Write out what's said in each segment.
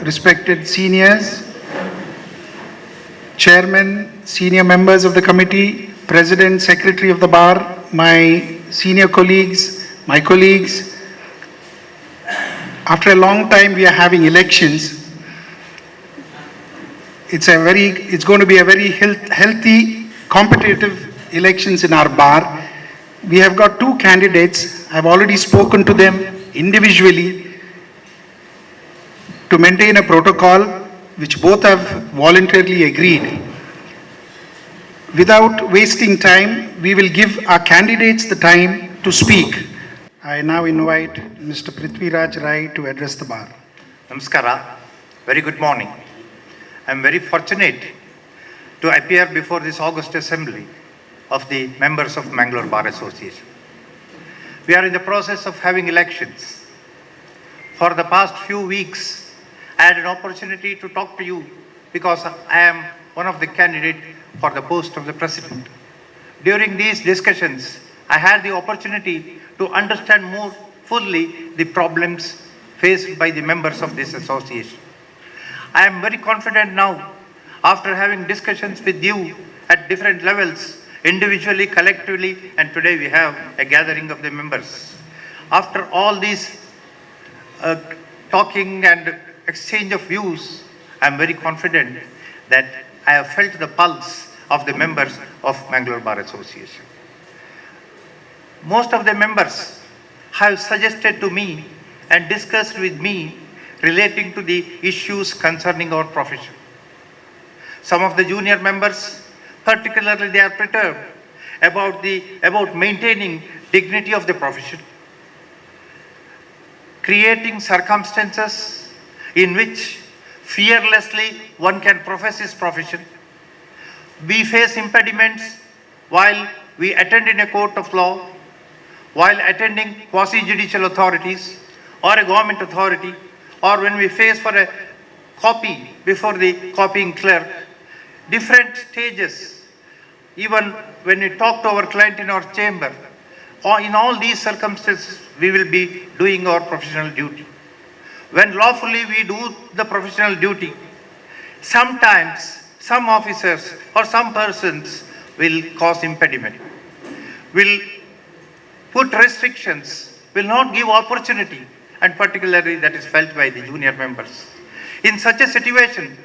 respected seniors, chairman, senior members of the committee, president, secretary of the bar, my senior colleagues, my colleagues. After a long time we are having elections. It's going to be a very healthy, competitive elections in our bar. We have got two candidates. I've already spoken to them individually to maintain a protocol which both have voluntarily agreed. Without wasting time, we will give our candidates the time to speak. I now invite Mr. Prithviraj Rai to address the bar. Namaskara. Very good morning. I am very fortunate to appear before this August Assembly of the members of Mangalore Bar Association. We are in the process of having elections. For the past few weeks, I had an opportunity to talk to you because I am one of the candidates for the post of the president. During these discussions, I had the opportunity to understand more fully the problems faced by the members of this association. I am very confident now, after having discussions with you at different levels, individually, collectively, and today we have a gathering of the members. After all these talking and exchange of views, I am very confident that I have felt the pulse of the members of Mangalore Bar Association. Most of the members have suggested to me and discussed with me relating to the issues concerning our profession. Some of the junior members, particularly, they are perturbed about maintaining dignity of the profession, creating circumstances in which fearlessly one can profess his profession. We face impediments while we attend in a court of law, while attending quasi-judicial authorities or a government authority, or when we face for a copy before the copying clerk, different stages, even when we talk to our client in our chamber, or in all these circumstances, we will be doing our professional duty. When lawfully we do the professional duty, sometimes some officers or some persons will cause impediment, will put restrictions, will not give opportunity, and particularly that is felt by the junior members. In such a situation,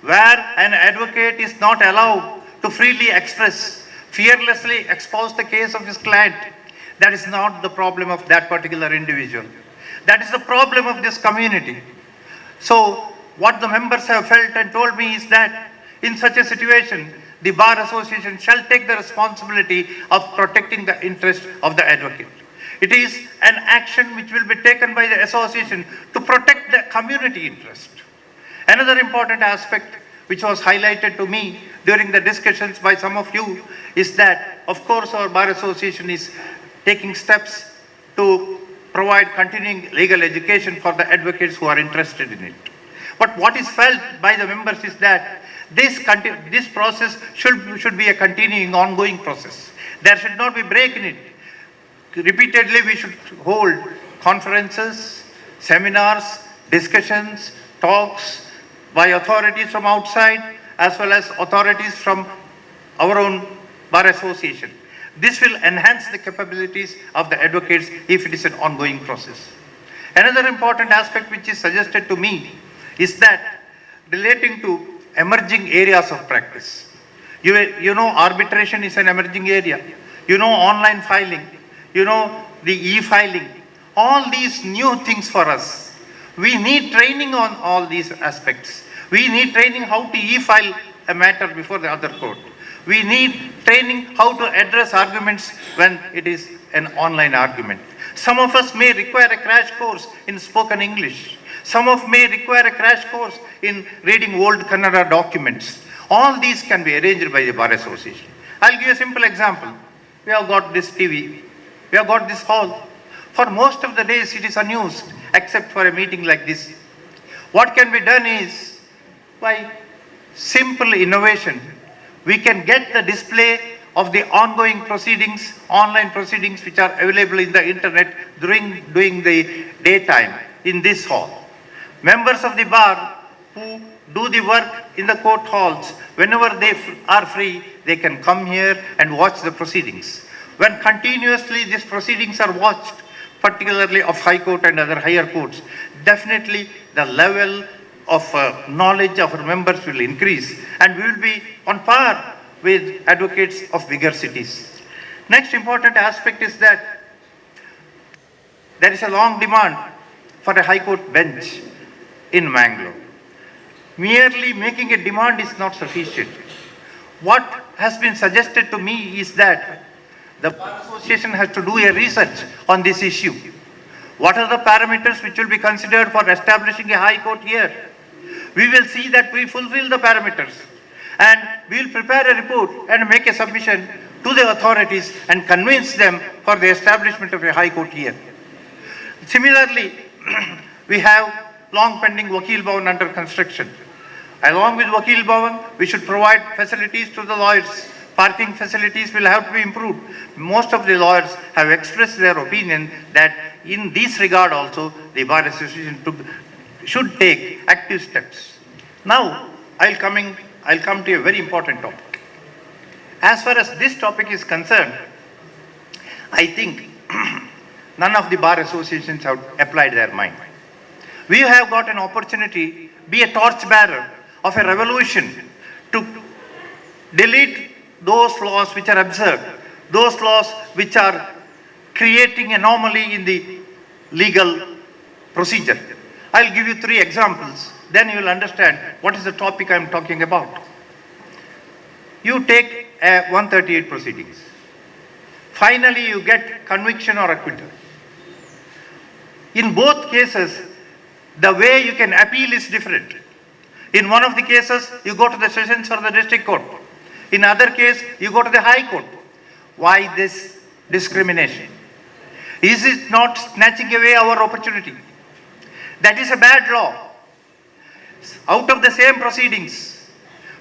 where an advocate is not allowed to freely express, fearlessly expose the case of his client, that is not the problem of that particular individual. That is the problem of this community. So, what the members have felt and told me is that in such a situation, the Bar Association shall take the responsibility of protecting the interest of the advocate. It is an action which will be taken by the association to protect the community interest. Another important aspect which was highlighted to me during the discussions by some of you is that, of course, our Bar Association is taking steps to provide continuing legal education for the advocates who are interested in it. But what is felt by the members is that this process should be a continuing, ongoing process. There should not be break in it. Repeatedly, we should hold conferences, seminars, discussions, talks by authorities from outside as well as authorities from our own Bar Association. This will enhance the capabilities of the advocates if it is an ongoing process. Another important aspect which is suggested to me is that relating to emerging areas of practice. You know arbitration is an emerging area. You know online filing. You know the e-filing. All these new things for us. We need training on all these aspects. We need training how to e-file a matter before the other court. We need training how to address arguments when it is an online argument. Some of us may require a crash course in spoken English. Some of may require a crash course in reading old Kannada documents. All these can be arranged by the Bar Association. I'll give you a simple example. We have got this TV. We have got this hall. For most of the days it is unused except for a meeting like this. What can be done is, by simple innovation, we can get the display of the ongoing proceedings, online proceedings which are available in the internet during the daytime in this hall. Members of the bar who do the work in the court halls, whenever they are free, they can come here and watch the proceedings. When continuously these proceedings are watched, particularly of High Court and other higher courts, definitely the level of knowledge of our members will increase and we will be on par with advocates of bigger cities. Next important aspect is that there is a long demand for a High Court bench in Mangalore. Merely making a demand is not sufficient. What has been suggested to me is that the Bar Association has to do a research on this issue. What are the parameters which will be considered for establishing a High Court here? We will see that we fulfill the parameters and we will prepare a report and make a submission to the authorities and convince them for the establishment of a High Court here. Similarly, we have long pending Vakil Bhavan under construction. Along with Vakil Bhavan, we should provide facilities to the lawyers. Parking facilities will have to be improved. Most of the lawyers have expressed their opinion that in this regard also the Bar Association should take active steps. Now, I'll come to a very important topic. As far as this topic is concerned, I think none of the bar associations have applied their mind. We have got an opportunity, be a torchbearer of a revolution to delete those laws which are absurd, those laws which are creating anomaly in the legal procedure. I'll give you 3 examples, then you will understand what is the topic I am talking about. You take 138 proceedings. Finally, you get conviction or acquittal. In both cases, the way you can appeal is different. In one of the cases, you go to the sessions or the district court. In other case, you go to the High Court. Why this discrimination? Is it not snatching away our opportunity? That is a bad law. Out of the same proceedings,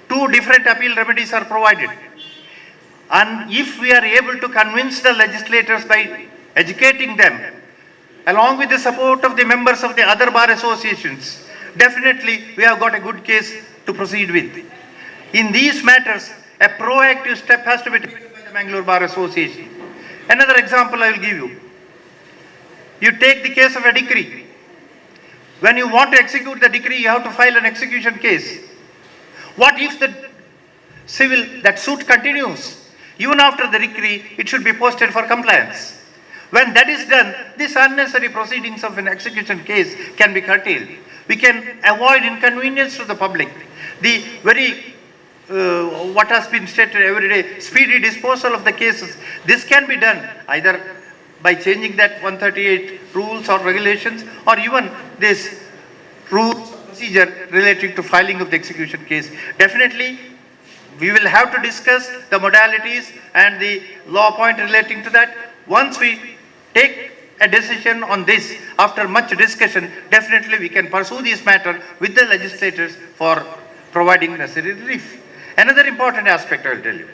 2 different appeal remedies are provided. And if we are able to convince the legislators by educating them, along with the support of the members of the other bar associations, definitely we have got a good case to proceed with. In these matters, a proactive step has to be taken by the Mangalore Bar Association. Another example I will give you. You take the case of a decree. When you want to execute the decree, you have to file an execution case. What if that suit continues? Even after the decree, it should be posted for compliance. When that is done, these unnecessary proceedings of an execution case can be curtailed. We can avoid inconvenience to the public. The very, what has been stated every day, speedy disposal of the cases. This can be done either by changing that 138 rules or regulations, or even this rules procedure relating to filing of the execution case. Definitely, we will have to discuss the modalities and the law point relating to that. Once we take a decision on this, after much discussion, definitely we can pursue this matter with the legislators for providing necessary relief. Another important aspect I will tell you.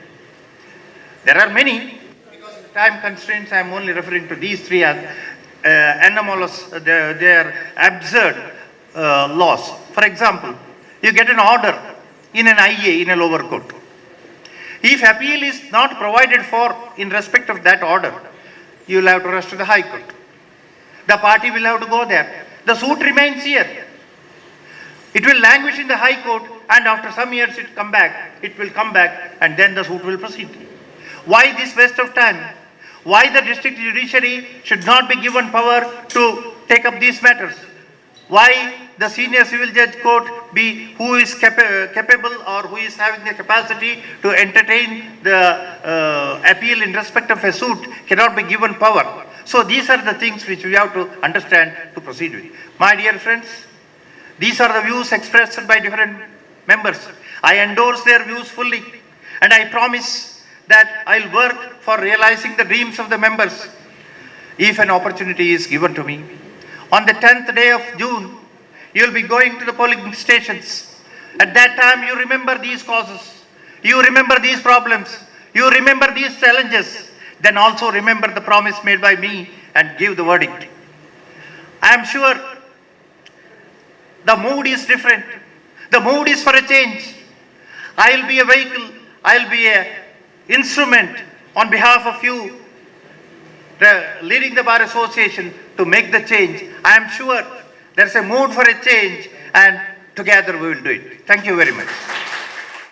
There are many, because of the time constraints, I am only referring to these 3 as anomalous, they are absurd laws. For example, you get an order in an IA in a lower court. If appeal is not provided for in respect of that order, you will have to rush to the High Court. The party will have to go there. The suit remains here. It will languish in the High Court, and after some years it will come back and then the suit will proceed. Why this waste of time? Why the district judiciary should not be given power to take up these matters? Why the senior civil judge court who is capable or who is having the capacity to entertain the appeal in respect of a suit cannot be given power? So these are the things which we have to understand to proceed with. My dear friends, these are the views expressed by different members. I endorse their views fully, and I promise that I'll work for realizing the dreams of the members if an opportunity is given to me. On the 10th day of June, you'll be going to the polling stations. At that time, you remember these causes. You remember these problems. You remember these challenges. Then also remember the promise made by me and give the verdict. I am sure The mood is different. The mood is for a change. I'll be a vehicle, I'll be a instrument on behalf of you, leading the Bar Association to make the change. I am sure there's a mood for a change and together we will do it. Thank you very much.